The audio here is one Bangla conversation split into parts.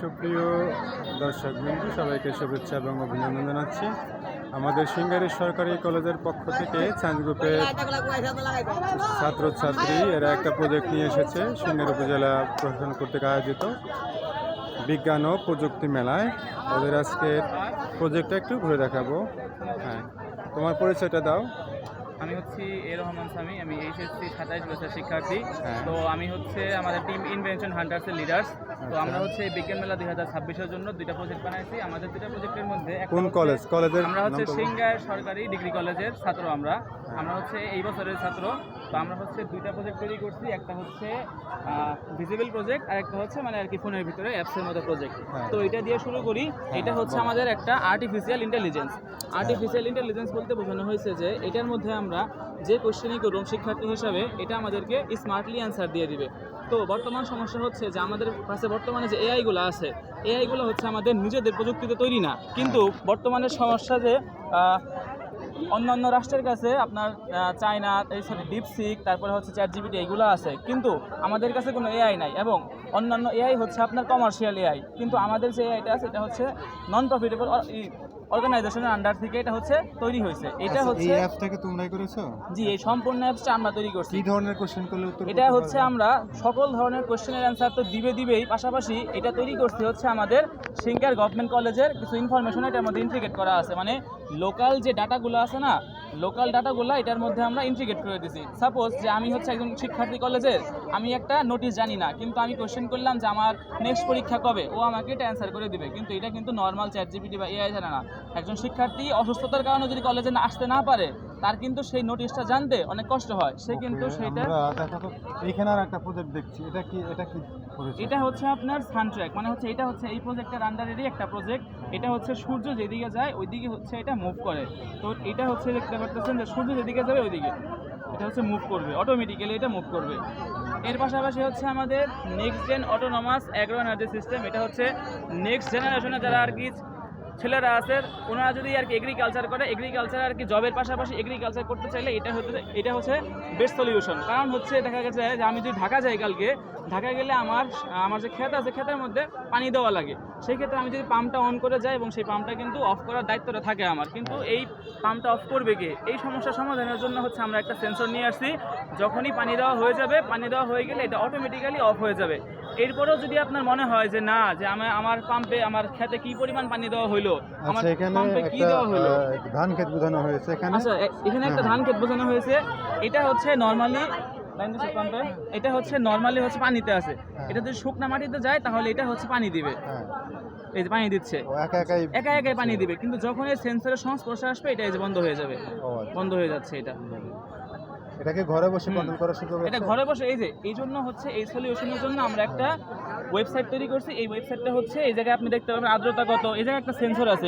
সুপ্রিয় দর্শকবৃন্দ, সবাইকে শুভেচ্ছা এবং অভিনন্দন জানাচ্ছি। আমাদের সিঙ্গারী সরকারি কলেজের পক্ষ থেকে সায়েন্স গ্রুপের ছাত্রছাত্রী এরা একটা প্রজেক্ট নিয়ে এসেছে সিঙ্গারী উপজেলা প্রশাসন কর্তৃক আয়োজিত বিজ্ঞান ও প্রযুক্তি মেলায়। ওদের আজকের প্রজেক্টটা একটু ঘুরে দেখাবো। হ্যাঁ, তোমার পরিচয়টা দাও। আমি হচ্ছি এ রহমান সামি, আমি এইচএসসি 27 বছর শিক্ষার্থী। হ্যাঁ। তো আমি হচ্ছে আমাদের টিম ইনভেনশন হান্টার্সের লিডার্স। তো আমরা হচ্ছে এই বিজ্ঞান মেলা 2026-এর জন্য দুইটা প্রজেক্ট বানাইছি। আমাদের দুইটা প্রজেক্টের মধ্যে কোন কলেজ? কলেজের আমরা হচ্ছে সিঙ্গার সরকারি ডিগ্রি কলেজের ছাত্র। আমরা হচ্ছে এই বছরের ছাত্র। তো আমরা হচ্ছে দুইটা প্রজেক্ট তৈরি করছি। একটা হচ্ছে ভিজিবল প্রজেক্ট আর একটা হচ্ছে মানে আর কি ফোনের ভিতরে অ্যাপসের মতো প্রজেক্ট। তো এটা দিয়ে শুরু করি। এটা হচ্ছে আমাদের একটা আর্টিফিশিয়াল ইন্টেলিজেন্স। আর্টিফিশিয়াল ইন্টেলিজেন্স বলতে বোঝানো হয়েছে যে এটার মধ্যে আমরা যে কোশ্চেনই করুন শিক্ষার্থী হিসাবে এটা আমাদেরকে স্মার্টলি অ্যান্সার দিয়ে দিবে। তো বর্তমান সমস্যা হচ্ছে যে আমাদের কাছে বর্তমানে যে এআইগুলো আছে, এআইগুলো হচ্ছে আমাদের নিজেদের প্রযুক্তিতে তৈরি না, কিন্তু বর্তমানে সমস্যা যে অন্যান্য রাষ্ট্রের কাছে আপনার চায়না, এই ডিপসিক, তারপরে হচ্ছে চ্যাটজিপিটি এইগুলো আছে, কিন্তু আমাদের কাছে কোনো এআই নাই। এবং অন্যান্য এআই হচ্ছে আপনার কমার্শিয়াল এআই, কিন্তু আমাদের যে এআইটা আছে এটা হচ্ছে নন প্রফিটেবল অর্গানাইজেশনের আন্ডার থেকে এটা হচ্ছে তৈরি হয়েছে। এটা হচ্ছে এই অ্যাপ থেকে তোমরাই করেছো? জি, এই সম্পূর্ণ অ্যাপসটা আমরা তৈরি করছি। কি ধরনের কোশ্চেন করলে উত্তর? এটা হচ্ছে আমরা সকল ধরনের কোশ্চেনের অ্যান্সার তো দিবেই, পাশাপাশি এটা তৈরি করতে হচ্ছে আমাদের সিঙ্গার গভর্নমেন্ট কলেজের কিছু ইনফরমেশন এটার মধ্যে ইন্টিগ্রেট করা আছে। মানে লোকাল যে ডাটাগুলো আছে না, লোকাল ডাটাগুলো এটার মধ্যে আমরা ইন্টিগ্রেট করে দিছি। সাপোজ যে আমি হচ্ছে একজন শিক্ষার্থী কলেজের, আমি একটা নোটিশ জানি না, কিন্তু আমি কোশ্চেন করলাম যে আমার নেক্সট পরীক্ষা কবে, ও আমাকে এটা অ্যান্সার করে দিবে। কিন্তু এটা কিন্তু নর্মাল চ্যাটজিপিটি বা এআই জানে না। একজন শিক্ষার্থী অসুস্থতার কারণে যদি কলেজে আসতে না পারে, তার কিন্তু সেই নোটিশটা জানতে অনেক কষ্ট হয়। সে কিন্তু সেটা এখানে আর একটা প্রজেক্ট দেখছি, এটা কি এটা হচ্ছে আপনার সানট্র্যাক, মানে হচ্ছে এটা হচ্ছে এই প্রজেক্টের আন্ডারেরই একটা প্রজেক্ট। এটা হচ্ছে সূর্য যেদিকে যায় ওইদিকে হচ্ছে এটা মুভ করে। তো এটা হচ্ছে দেখতে পাচ্ছেন যে সূর্য যেদিকে যাবে ওইদিকে এটা হচ্ছে মুভ করবে, অটোমেটিক্যালি এটা মুভ করবে। এর পাশাপাশি হচ্ছে আমাদের next gen autonomous agro energy system. এটা হচ্ছে নেক্সট জেনারেশনে যারা আর কি ছেলেরা আছে, ওনারা যদি আর কি এগ্রিকালচার করে, এগ্রিকালচার আর কি জবের পাশাপাশি এগ্রিকালচার করতে চাইলে এটা হচ্ছে বেস্ট সলিউশন। কারণ হচ্ছে দেখা গেছে যে আমি যদি ঢাকা যাই, কালকে ঢাকা গেলে আমার যে ক্ষেত আছে, ক্ষেতের মধ্যে পানি দেওয়া লাগে। সেই ক্ষেত্রে আমি যদি পাম্পটা অন করে যাই, এবং সেই পাম্পটা কিন্তু অফ করার দায়িত্বটা থাকে আমার, কিন্তু এই পাম্পটা অফ করবে কে? এই সমস্যা সমাধানের জন্য হচ্ছে আমরা একটা সেন্সর নিয়ে আসছি। যখনই পানি দেওয়া হয়ে যাবে, পানি দেওয়া হয়ে গেলে এটা অটোমেটিক্যালি অফ হয়ে যাবে। এরপরেও যদি আপনার মনে হয় যে না, যে আমার পাম্পে আমার খেতে কি পরিমাণ পানি দেওয়া হইলো, আমার পাম্পে কি দেওয়া হইলো, ধান ক্ষেত বোঝানো হয়েছে এখানে। আচ্ছা, এখানে একটা ধান ক্ষেত বোঝানো হয়েছে। এটা হচ্ছে নর্মালি এটা হচ্ছে নর্মালি হচ্ছে পানিতে আছে। এটা যদি শুকনা মাটিতে যায় তাহলে এটা হচ্ছে পানি দিবে। এই যে পানি দিচ্ছে, একা একাই পানি দিবে, কিন্তু যখন এই সেন্সরের সংস্পর্শে আসবে এটা এই যে বন্ধ হয়ে যাবে, বন্ধ হয়ে যাচ্ছে। এটাকে ঘরে বসে কন্ট্রোল করার সুযোগ আছে। এটা ঘরে বসে এই জন্য হচ্ছে এই সলিউশনের জন্য আমরা একটা ওয়েবসাইট তৈরি করছি। এই ওয়েবসাইটটা হচ্ছে এই জায়গায় আপনি দেখতে পাবেন আর্দ্রতা কত, এই জায়গায় একটা সেন্সর আছে।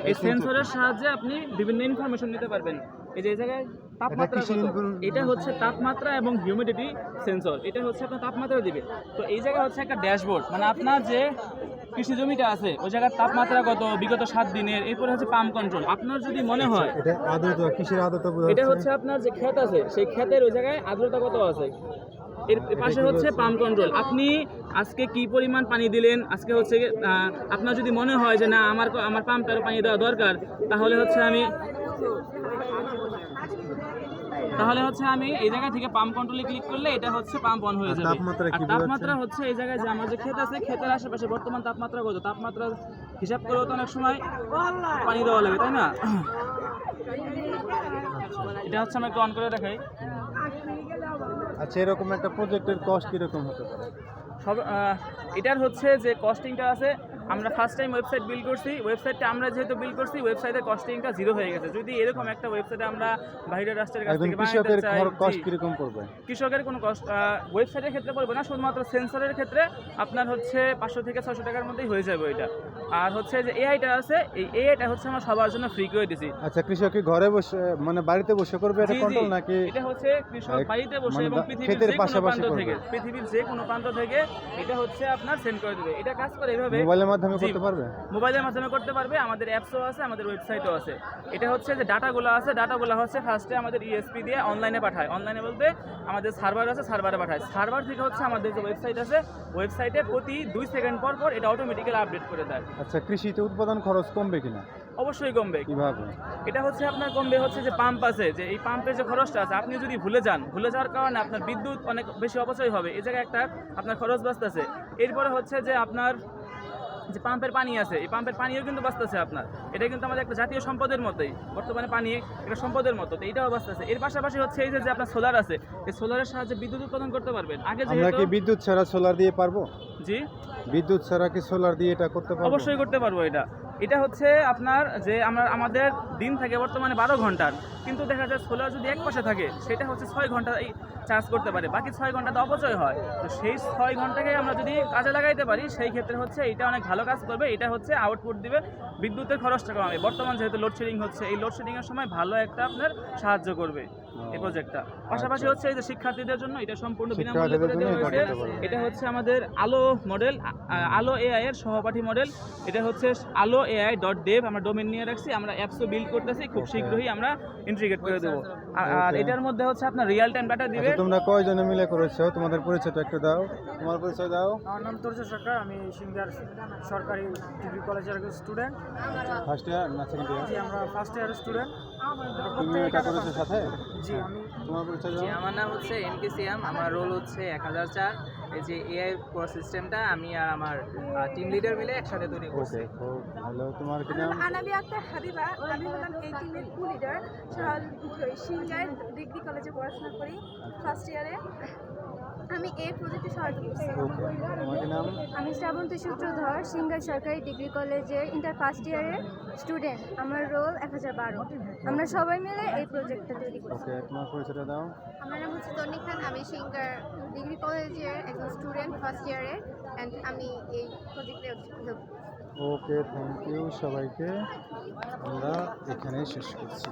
এই সেন্সরের সাহায্যে আপনি বিভিন্ন ইনফরমেশন নিতে পারবেন। এই জায়গায় তাপমাত্রা কত, এটা হচ্ছে তাপমাত্রা এবং হিউমিডিটি সেন্সর, এটা হচ্ছে আপনার তাপমাত্রা দিবে। তো এই জায়গায় হচ্ছে একটা ড্যাশবোর্ড, মানে আপনার যে কৃষি জমিটা আছে ওই জায়গার তাপমাত্রা কত বিগত 7 দিনের। এরপরে হচ্ছে পাম্প কন্ট্রোল। আপনার যদি মনে হয় এটা আর্দ্রতা, কিসের আর্দ্রতা বোঝাচ্ছে? এটা হচ্ছে আপনার যে ক্ষেত আছে সেই ক্ষেতের ওই জায়গায় আর্দ্রতা কত আছে। এর পাশে হচ্ছে পাম্প কন্ট্রোল। আপনি আজকে কি পরিমাণ পানি দিলেন, আজকে হচ্ছে আপনার যদি মনে হয় যে না আমার পাম্পটারও পানি দেওয়া দরকার, তাহলে হচ্ছে আমি এই জায়গা থেকে পাম্প কন্ট্রোলে ক্লিক করলে এটা হচ্ছে পাম্প অন হয়ে যাবে। আর তাপমাত্রা হচ্ছে এই জায়গায় যে আমার যে ক্ষেত আছে, ক্ষেতের আশেপাশে বর্তমান তাপমাত্রা কত, তাপমাত্রা হিসাব করেও তো অনেক সময় পানি দেওয়া লাগে, তাই না? এটা হচ্ছে আমরা একটু অন করে দেখাই। আচ্ছা, এরকম একটা প্রজেক্টের কস্ট কিরকম হতে পারে? এটার হচ্ছে যে কস্টিংটা আছে, আমরা ফার্স্ট টাইম ওয়েবসাইট বিল্ড করছি। ওয়েবসাইটটা আমরা যেহেতু বিল্ড করছি, ওয়েবসাইটের কস্টিংটা 0 হয়ে গেছে। যদি এরকম একটা ওয়েবসাইটে আমরা বাইরের রাষ্ট্রের কাছ থেকে বানাতে চাই, কস্ট কিরকম পড়বে? কৃষকের কোনো কস্ট ওয়েবসাইটের ক্ষেত্রে পড়বে না, শুধুমাত্র সেন্সরের ক্ষেত্রে আপনার হচ্ছে 500 থেকে 600 টাকার মধ্যেই হয়ে যাবে এটা। আর হচ্ছে যে এআইটা আছে, এই এআইটা হচ্ছে আমরা সবার জন্য ফ্রি করে দিছি। আচ্ছা, কৃষক কি ঘরে বসে মানে বাড়িতে বসে করবে এটা কন্ট্রোল, নাকি এটা হচ্ছে কৃষক বাড়িতে বসে এবং পৃথিবীর যে কোনো প্রান্ত থেকে এটা হচ্ছে আপনার সেন্ড করে দিবে। এটা কাজ করে এইভাবে, মাধ্যমে জি। করতে পারবে? মোবাইলের মাধ্যমে করতে পারবে, আমাদের অ্যাপসও আছে, আমাদের ওয়েবসাইটও আছে। এটা হচ্ছে যে ডাটাগুলো আছে, ডাটাগুলো হচ্ছে ফার্স্টে আমাদের ইএসপি দিয়ে অনলাইনে পাঠায়। অনলাইনে বলতে আমাদের সার্ভার আছে, সার্ভারে পাঠায়। সার্ভার থেকে হচ্ছে আমাদের যে ওয়েবসাইট আছে, ওয়েবসাইটে প্রতি 2 সেকেন্ড পর পর এটা অটোমেটিক্যালি আপডেট করে দেয়। আচ্ছা, কৃষিতে উৎপাদন খরচ কমবে কিনা? অবশ্যই কমবে। কিভাবে? এটা হচ্ছে আপনার কমবে হচ্ছে যে পাম্প আছে, যে এই পাম্পের যে খরচটা আছে, আপনি যদি ভুলে যাওয়ার কারণে আপনার বিদ্যুৎ অনেক বেশি অপচয় হবে। এই জায়গায় একটা আপনার খরচ বাঁচতেছে। এরপরে হচ্ছে যে আপনার যে পাম্পের পানি আছে, এই পাম্পের পানিও কিন্তু বাঁচতেছে আপনার। এটা কিন্তু আমাদের একটা জাতীয় সম্পদের মতোই, বর্তমানে পানি একটা সম্পদের মতো, তো এইটাও বাঁচতেছে। এর পাশাপাশি হচ্ছে এই যে আপনার সোলার আছে, এই সোলারের সাহায্যে বিদ্যুৎ উৎপাদন করতে পারবেন। আগে আমরা কি যেহেতু বিদ্যুৎ ছাড়া সোলার দিয়ে পারবো? জি বিদ্যুৎ ছাড়া কি সোলার দিয়ে এটা করতে পারবো? অবশ্যই করতে পারবো। এটা হচ্ছে আপনার যে আমাদের দিন থাকে বর্তমানে 12 ঘন্টার, কিন্তু দেখা যায় সোলার যদি এক পাশে থাকে সেটা হচ্ছে 6 ঘন্টা চার্জ করতে পারে, বাকি 6 ঘন্টাতে অপচয় হয়। তো সেই 6 ঘন্টাকে আমরা যদি কাজে লাগাইতে পারি, সেই ক্ষেত্রে হচ্ছে এটা অনেক ভালো কাজ করবে। এটা হচ্ছে আউটপুট দিবে, বিদ্যুতের খরচটা কমাবে। বর্তমান যেহেতু লোডশেডিং হচ্ছে, এই লোডশেডিংয়ের সময় ভালো একটা আপনার সাহায্য করবে এই প্রজেক্টটা। পাশাপাশি হচ্ছে এই যে শিক্ষার্থীদের জন্য এটা সম্পূর্ণ বিনামূল্যে করে দেওয়া শিক্ষার্থীদের জন্য এটা হয়েছে। করতে পারবে। এটা হচ্ছে আমাদের আলো মডেল, আলো এআই এর সহপাঠী মডেল। এটা হচ্ছে আলো AI.dev, আমরা ডোমেন নিয়ে রাখছি। আমরা অ্যাপসও বিল্ড করতেছি, খুব শীঘ্রই আমরা ইন্টিগ্রেট করে দেবো। আর এটার মধ্যে হচ্ছে আপনার রিয়েল টাইম ডাটা দিবে। আচ্ছা, তোমরা কয়জনে মিলে করেছো? তোমাদের পরিচয়টা একটু দাও। তোমার পরিচয় দাও। আমার নাম তুর্য সরকার, আমি সিঙ্গার সরকারি ডিগ্রি কলেজের একজন স্টুডেন্ট। ফার্স্ট ইয়ার না সেকেন্ড জি, ইয়ার? আমরা ফার্স্ট ইয়ার স্টুডেন্ট। তুমি এটা করেছো সাথে? জি, আমি তোমার পরিচয় জি, দাও। আমার নাম হচ্ছে MK সিয়াম, আমার রোল হচ্ছে 1004। এই যে এআই পুরো সিস্টেমটা আমি আর আমার টিম লিডার মিলে একসাথে তৈরি করছি। ওকে, খুব ভালো। তোমার কি নাম? আনাবি আক্তার হাবিবা, আমি হলাম এই টিমের কো লিডার। সিঙ্গার ডিগ্রি কলেজে পড়াশোনা করি, ফার্স্ট ইয়ারে। আমি এই প্রজেক্টে সহায়তা করছি। ওকে, তোমার কি নাম? আমি শ্রাবন্তী সূত্রধর, সিঙ্গার সরকারি ডিগ্রি কলেজের ইন্টার ফার্স্ট ইয়ারের স্টুডেন্ট। আমার রোল 1012। আমরা সবাই মিলে এই প্রজেক্টটা তৈরি করছি। ওকে, তোমার পরিচয়টা দাও। আমার নাম হচ্ছে তন্নি খান, আমি সিঙ্গার ডিগ্রি কলেজের একজন স্টুডেন্ট ফার্স্ট ইয়ারে, অ্যান্ড আমি এই প্রজেক্টে হেল্প। ওকে, থ্যাংক ইউ সবাইকে। আমরা এখানেই শেষ করছি।